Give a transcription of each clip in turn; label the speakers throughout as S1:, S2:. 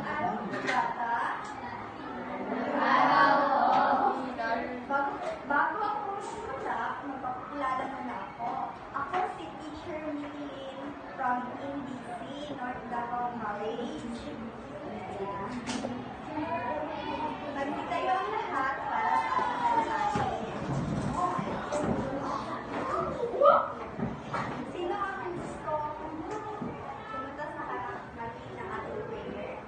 S1: araw mga bata. Bago ako magsimula, magpapakilala muna ako. Ako si Teacher Milin from NDC, North Davao College. Magkitayo ang lahat para sa ating dalalasin. Sino ang gusto pumunta sa harap natin ng ating prayer?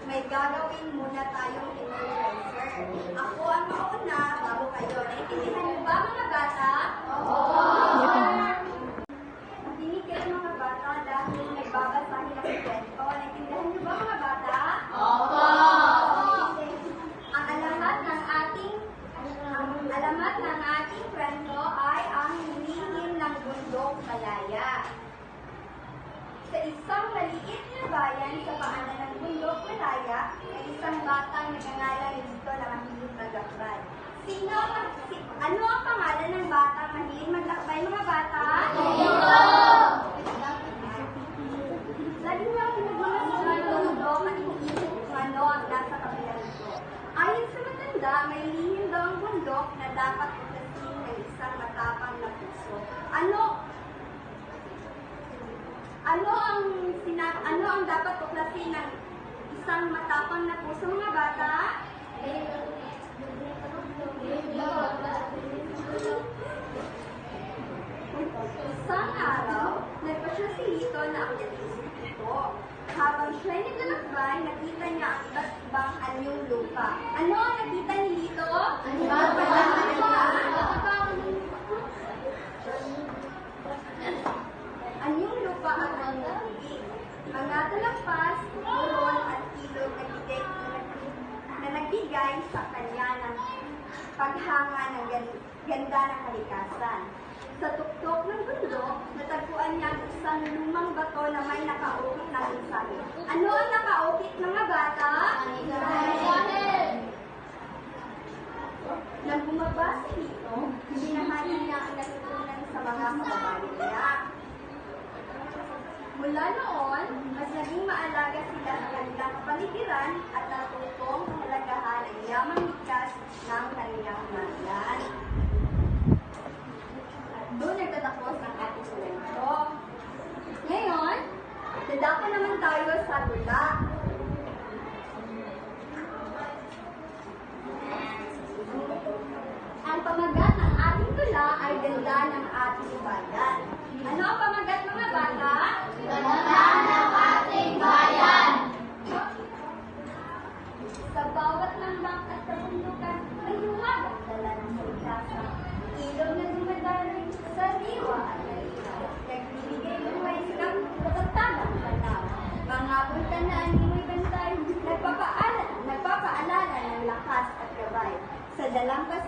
S1: May gagawin muna tayong immerser. Ako ang mauna bago kayo. Naintindihan niyo ba mga bata? Oo! Makinig kayo mga bata dahil may babasahin ang kwento. Naintindihan niyo ba mga bata? Oo! Ang alamat ng ating kwento ay ang lihim ng bundok Malaya. Sa isang maliit na bayan sa paanan ng bundok Malaya, ay isang batang nagngangalan dito na mahilig maglakbay. Ano ang pangalan ng batang mahilig maglakbay, mga bata? Lito! Lagi niyo ang pinagmamasal ng bundok at iniisip kung ano ang nasa kabila nito. Ayon sa matanda, may lihim daw ang bundok na dapat utasin ng isang matapang na puso. Ano ang dapat tuklasin ng isang matapang na puso, mga bata? Isang araw, nagpasya si Lito na akyatin ito. Habang siya'y naglalakbay, nakita niya ang iba't ibang anyong lupa. Ano ang nakita ni Lito? Anyong lupa. Anyong lupa at mga tubig. Mga talampas, buron at ilog na nagbigay sa kanya ng paghanga ng ganda ng kalikasan. Sa tuktok ng bundok, natagpuan niya ang isang lumang bato na may nakaukit na mensahe. Ano ang nakaukit, mga bata? Nang bumaba si Lito, binahagi niya ang natutunan sa mga kababayan niya. Mula noon, mas naging maalaga sila sa kanilang kapaligiran at natutong kahalagahan ang yamang likas ng kanilang bayan. Doon nagtatapos ang ating kwento. Ngayon, dadako naman tayo sa tula. Ang pamagat ng ating tula ay ganda ng ating bayan. Ano ang pamagat, mga bata? Ganda ng ating bayan! Sa bawat lambak at kabundukan, may lumagang dala ng kalikasan. Ilog na dumadaling sa diwa at nalinaw. Nagbibigay buhay silang katatagang tanaw. Mga punta na animoy bantay, nagpapaalala ng lakas at gabay. Sa dalampas